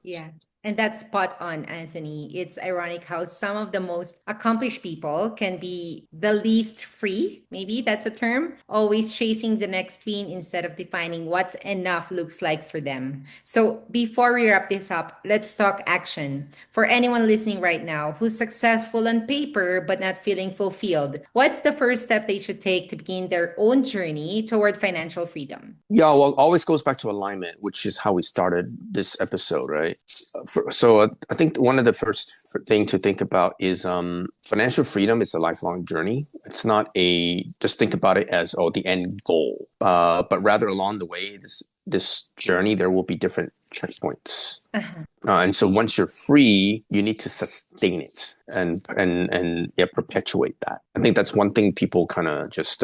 Yeah. And that's spot on, Anthony. It's ironic how some of the most accomplished people can be the least free. Maybe that's a term. Always chasing the next win instead of defining what's enough looks like for them. So before we wrap this up, let's talk action. For anyone listening right now who's successful on paper but not feeling fulfilled, what's the first step they should take to begin their own journey toward financial freedom? Yeah, well, always goes back to alignment, which is how we started this episode, right? I think one of the first thing to think about is financial freedom is a lifelong journey. It's not just think about it as, the end goal, but rather along the way, this journey, there will be different checkpoints. Uh-huh. And so once you're free, you need to sustain it and perpetuate that. I think that's one thing people kind of just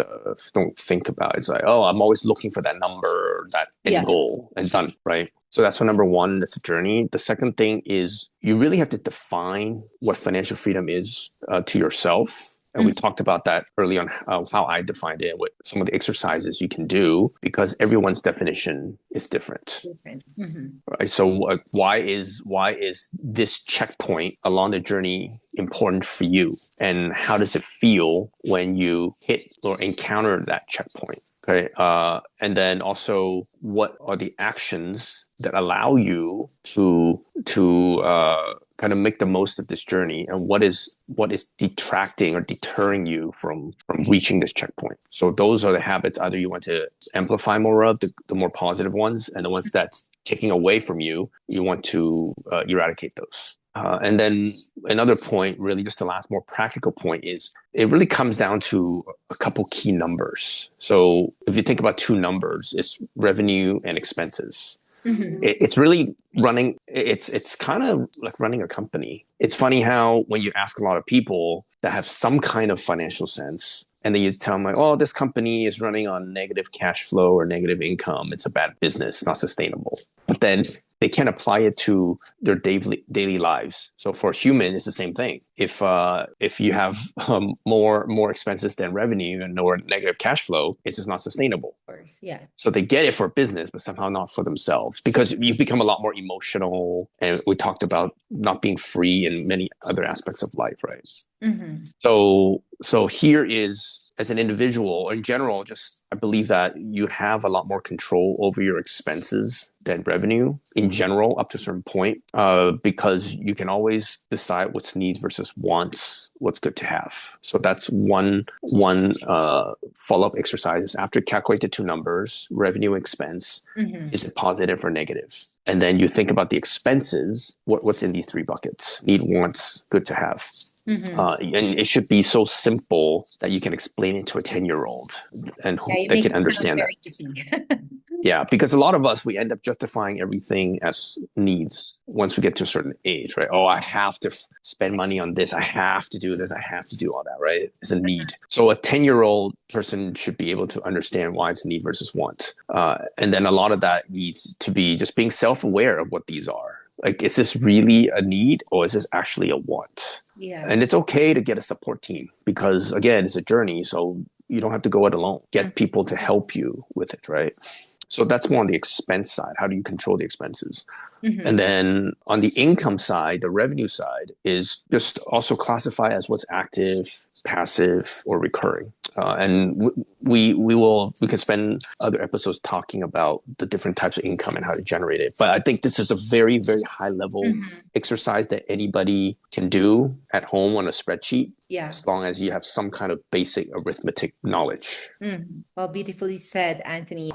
don't think about. It's like, I'm always looking for that number, that end goal, and done, right? So that's number one. That's a journey. The second thing is you really have to define what financial freedom is to yourself. And we talked about that early on, how I defined it, with some of the exercises you can do, because everyone's definition is different. Mm-hmm. Right? So why is this checkpoint along the journey important for you? And how does it feel when you hit or encounter that checkpoint? Okay. And then also, what are the actions that allow you to kind of make the most of this journey, and what is detracting or deterring you from reaching this checkpoint? So those are the habits either you want to amplify more of, the more positive ones, and the ones that's taking away from you want to eradicate those. And then another point, really just the last more practical point, is it really comes down to a couple key numbers. So if you think about two numbers, it's revenue and expenses. Mm-hmm. It's really running. It's kind of like running a company. It's funny how when you ask a lot of people that have some kind of financial sense, and then you tell them like, this company is running on negative cash flow or negative income, it's a bad business, not sustainable. But then they can't apply it to their daily lives. So for a human, it's the same thing. If you have more expenses than revenue and no negative cash flow, it's just not sustainable. Of course, yeah. So they get it for business, but somehow not for themselves, because you become a lot more emotional. And we talked about not being free in many other aspects of life, right? Mm-hmm. So here is, as an individual in general, just I believe that you have a lot more control over your expenses than revenue in general up to a certain point, because you can always decide what's needs versus wants, what's good to have. So that's one follow-up exercise is, after calculate the two numbers, revenue expense, is it positive or negative? And then you think about the expenses, what's in these three buckets: need, wants, good to have. Mm-hmm. And it should be so simple that you can explain it to a 10-year-old and they can understand that. Yeah, because a lot of us, we end up justifying everything as needs once we get to a certain age, right? I have to spend money on this. I have to do this. I have to do all that, right? It's a need. So a 10-year-old person should be able to understand why it's a need versus want. And then a lot of that needs to be just being self-aware of what these are. Like, is this really a need, or is this actually a want? Yeah. And it's okay to get a support team, because again, it's a journey. So you don't have to go it alone. Get people to help you with it, right? So that's more on the expense side. How do you control the expenses? Mm-hmm. And then on the income side, the revenue side is just also classify as what's active, passive, or recurring. And we can spend other episodes talking about the different types of income and how to generate it. But I think this is a very, very high level exercise that anybody can do at home on a spreadsheet. Yeah. As long as you have some kind of basic arithmetic knowledge. Well, beautifully said, Anthony.